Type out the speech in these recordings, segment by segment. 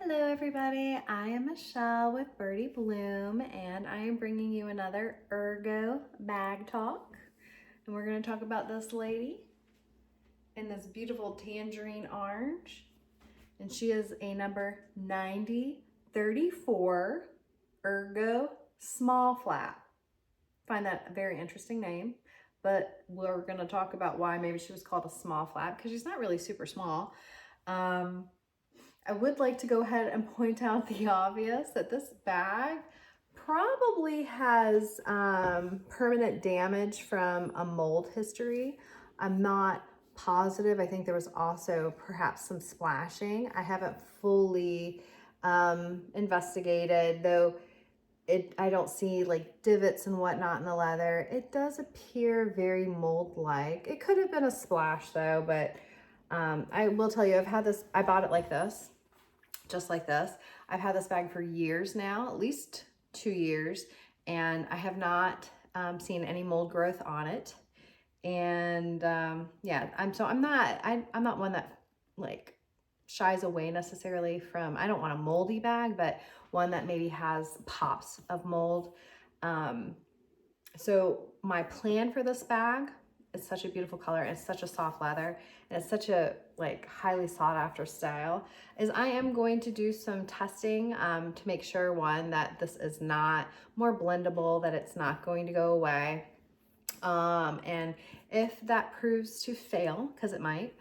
Hello everybody, I am Michelle with Birdie Bloom and I am bringing you another Ergo bag talk. And we're going to talk about this lady in this beautiful tangerine orange. And she is a number 9034 Ergo small flap. Find that a very interesting name, but we're going to talk about why maybe she was called a small flap because she's not really super small. I would like to go ahead and point out the obvious that this bag probably has permanent damage from a mold history. I'm not positive. I think there was also perhaps some splashing. I haven't fully investigated, though I don't see like divots and whatnot in the leather. It does appear very mold-like. It could have been a splash though, but I will tell you, I bought it like this, just like this. I've had this bag for years now, at least 2 years, and I have not seen any mold growth on it. And yeah, I'm not one that like shies away necessarily from, I don't want a moldy bag, but one that maybe has pops of mold. So my plan for this bag, it's such a beautiful color, and it's such a soft leather, and it's such a like highly sought after style, is I am going to do some testing to make sure, one, that this is not more blendable, that it's not going to go away. And if that proves to fail, because it might,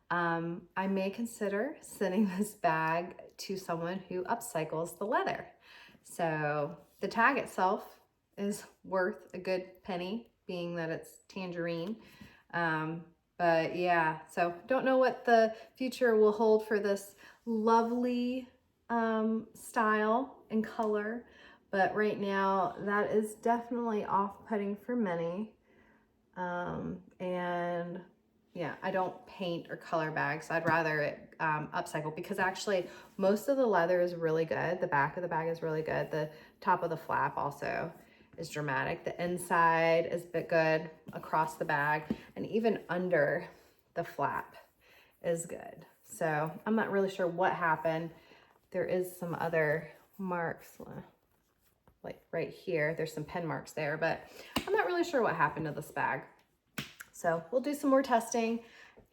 I may consider sending this bag to someone who upcycles the leather. So the tag itself is worth a good penny, being that it's tangerine. But yeah, so don't know what the future will hold for this lovely style and color, but right now that is definitely off-putting for many. And yeah, I don't paint or color bags. I'd rather it upcycle, because actually most of the leather is really good. The back of the bag is really good. The top of the flap also is dramatic. The inside is a bit good across the bag, and even under the flap is good. So I'm not really sure what happened. There is some other marks, like right here. There's some pen marks there, but I'm not really sure what happened to this bag. So we'll do some more testing,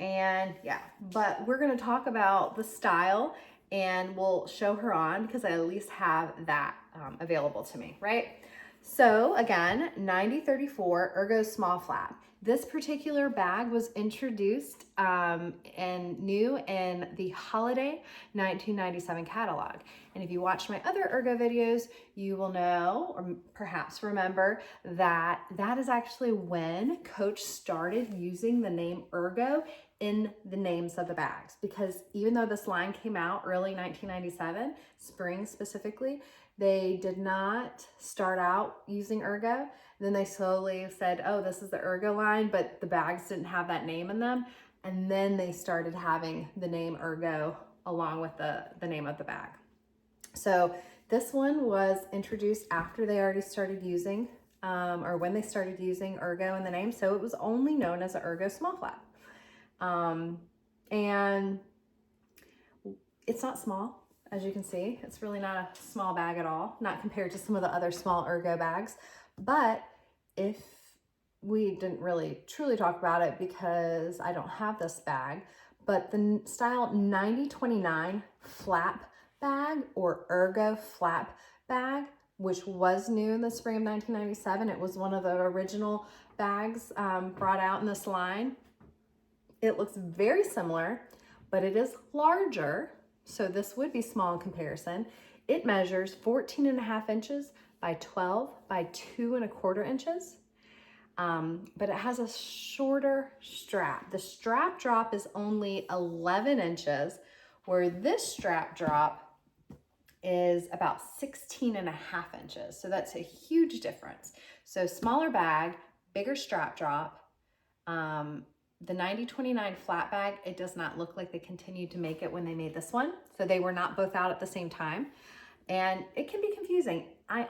and yeah, but we're gonna talk about the style, and we'll show her on because I at least have that available to me, right? So again, 9034 Ergo small flap. This particular bag was introduced and new in the holiday 1997 catalog. And if you watch my other Ergo videos, you will know, or perhaps remember, that that is actually when Coach started using the name Ergo in the names of the bags. Because even though this line came out early 1997, spring specifically, they did not start out using Ergo. Then they slowly said, oh, this is the Ergo line, but the bags didn't have that name in them. And then they started having the name Ergo along with the name of the bag. So this one was introduced after they already started using, or when they started using Ergo in the name. So it was only known as an Ergo small flap. And it's not small. As you can see, it's really not a small bag at all, not compared to some of the other small Ergo bags. But if we didn't really truly talk about it, because I don't have this bag, but the style 9029 flap bag, or Ergo flap bag, which was new in the spring of 1997. It was one of the original bags brought out in this line. It looks very similar, but it is larger. So this would be small in comparison. It measures 14.5 inches by 12 by 2.25 inches. But it has a shorter strap. The strap drop is only 11 inches, where this strap drop is about 16.5 inches. So that's a huge difference. So smaller bag, bigger strap drop. The 9029 flat bag, it does not look like they continued to make it when they made this one. So they were not both out at the same time. And it can be confusing. I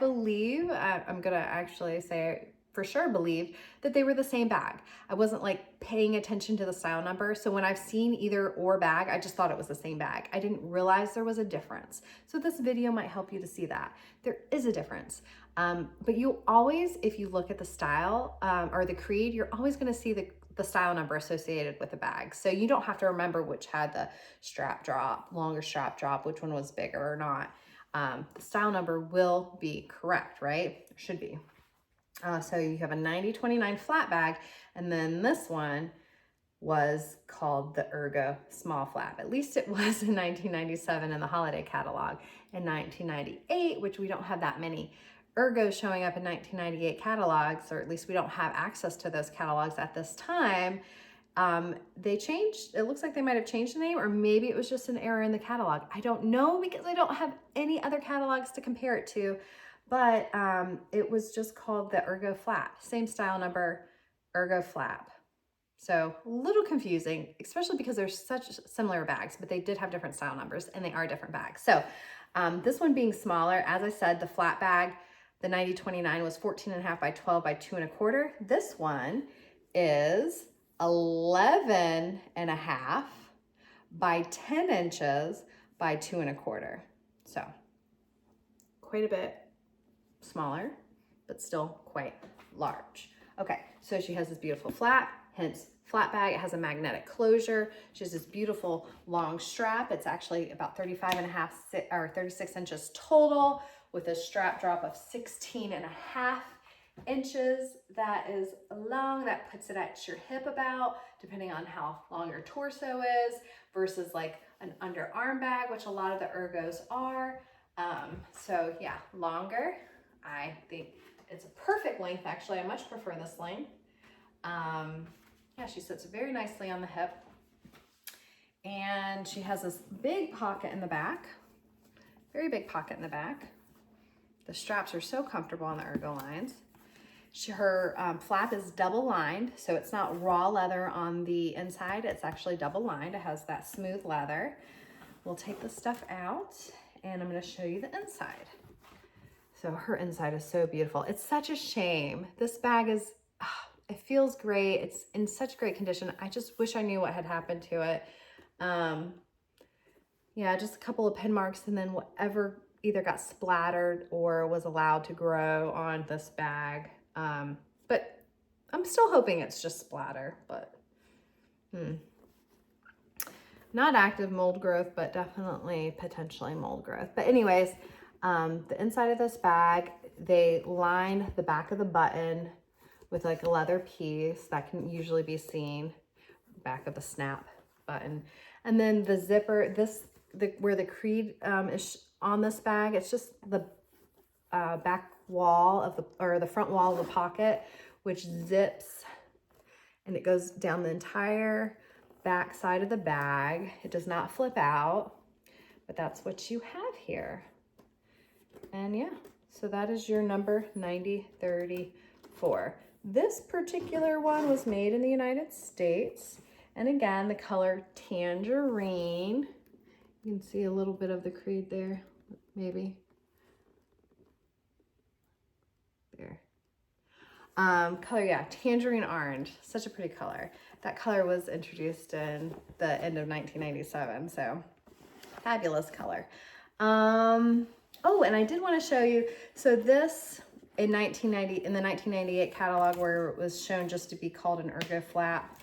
believe, I'm gonna actually say for sure believed that they were the same bag. I wasn't like paying attention to the style number. So when I've seen either or bag, I just thought it was the same bag. I didn't realize there was a difference. So this video might help you to see that. There is a difference. But you always, if you look at the style or the creed, you're always gonna see the style number associated with the bag. So you don't have to remember which had the strap drop, longer strap drop, which one was bigger or not. The style number will be correct, right? Should be. So you have a 9029 flat bag, and then this one was called the Ergo small flap. At least it was in 1997 in the holiday catalog. In 1998, which we don't have that many Ergos showing up in 1998 catalogs, or at least we don't have access to those catalogs at this time, they changed, it looks like they might have changed the name, or maybe it was just an error in the catalog. I don't know because I don't have any other catalogs to compare it to, but it was just called the Ergo Flap, same style number, Ergo Flap. So a little confusing, especially because they're such similar bags, but they did have different style numbers and they are different bags. So this one being smaller, as I said, the flat bag, the 9029 was 14.5 by 12 by 2.25. This one is 11.5 by 10 inches by 2.25. So quite a bit smaller, but still quite large. Okay, so she has this beautiful flap, hence flat bag. It has a magnetic closure. She has this beautiful long strap. It's actually about 35.5 or 36 inches total, with a strap drop of 16.5 inches. That is long. That puts it at your hip about, depending on how long your torso is, versus like an underarm bag, which a lot of the Ergos are. So yeah, longer. I think it's a perfect length. Actually, I much prefer this length. Yeah, she sits very nicely on the hip. And she has this big pocket in the back, very big pocket in the back. The straps are so comfortable on the Ergo lines. Her flap is double lined, so it's not raw leather on the inside. It's actually double lined. It has that smooth leather. We'll take the stuff out and I'm going to show you the inside. So her inside is so beautiful. It's such a shame. This bag is, it feels great. It's in such great condition. I just wish I knew what had happened to it. Yeah, just a couple of pin marks and then whatever either got splattered or was allowed to grow on this bag. But I'm still hoping it's just splatter, but not active mold growth, but definitely potentially mold growth. But anyways, the inside of this bag, they line the back of the button with like a leather piece that can usually be seen, back of the snap button. And then the zipper, where the creed is on this bag, it's just the back wall of the front wall of the pocket, which zips and it goes down the entire back side of the bag. It does not flip out, but that's what you have here. And yeah, so that is your number 9034. This particular one was made in the United States. And again, the color Tangerine. You can see a little bit of the creed there, maybe. There. Color, yeah, Tangerine Orange. Such a pretty color. That color was introduced in the end of 1997, so fabulous color. Oh, and I did want to show you, so this in the 1998 catalog, where it was shown just to be called an Ergo Flap,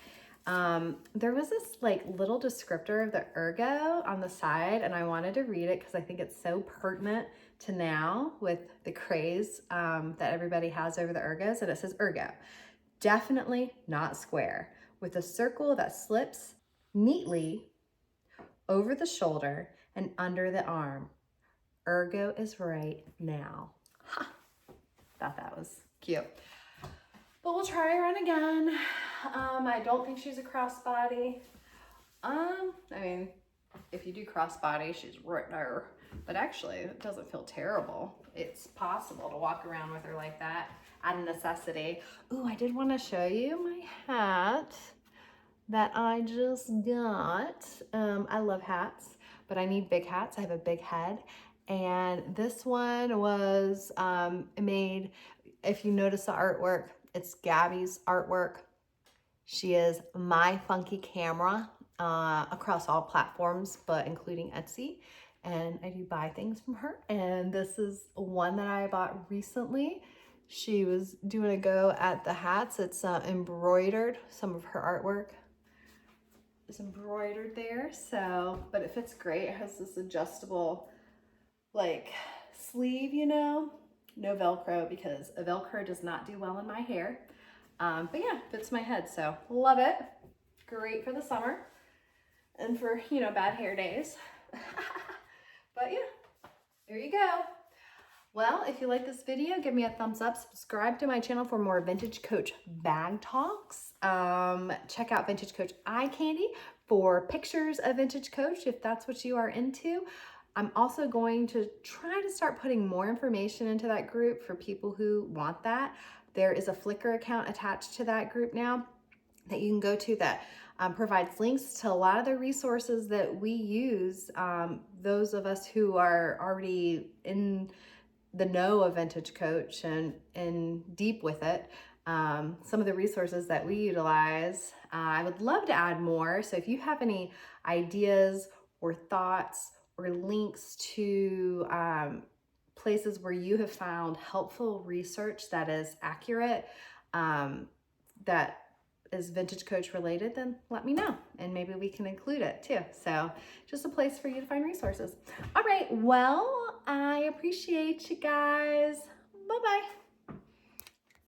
there was this like little descriptor of the Ergo on the side, and I wanted to read it because I think it's so pertinent to now with the craze that everybody has over the Ergos. And it says, Ergo, definitely not square, with a circle that slips neatly over the shoulder and under the arm. Ergo is right now. Ha! Thought that was cute. But we'll try her on again. I don't think she's a crossbody. I mean, if you do crossbody, she's right there. But actually, it doesn't feel terrible. It's possible to walk around with her like that out of necessity. Ooh, I did want to show you my hat that I just got. I love hats, but I need big hats. I have a big head. And this one was made, if you notice the artwork, It's Gabby's artwork. She is my funky camera across all platforms, but including Etsy. And I do buy things from her. And this is one that I bought recently. She was doing a go at the hats. It's embroidered. Some of her artwork is embroidered there. So, but it fits great. It has this adjustable like sleeve, you know, no Velcro because a Velcro does not do well in my hair. But yeah, fits my head, so love it. Great for the summer and for, you know, bad hair days. But yeah, there you go. Well, if you like this video, give me a thumbs up. Subscribe to my channel for more Vintage Coach bag talks. Check out Vintage Coach Eye Candy for pictures of Vintage Coach if that's what you are into. I'm also going to try to start putting more information into that group for people who want that. There is a Flickr account attached to that group now that you can go to that provides links to a lot of the resources that we use, those of us who are already in the know of Vintage Coach and deep with it. Some of the resources that we utilize. I would love to add more. So if you have any ideas or thoughts or links to places where you have found helpful research that is accurate, that is Vintage Coach related, then let me know and maybe we can include it too. So just a place for you to find resources. All right, well, I appreciate you guys. Bye-bye.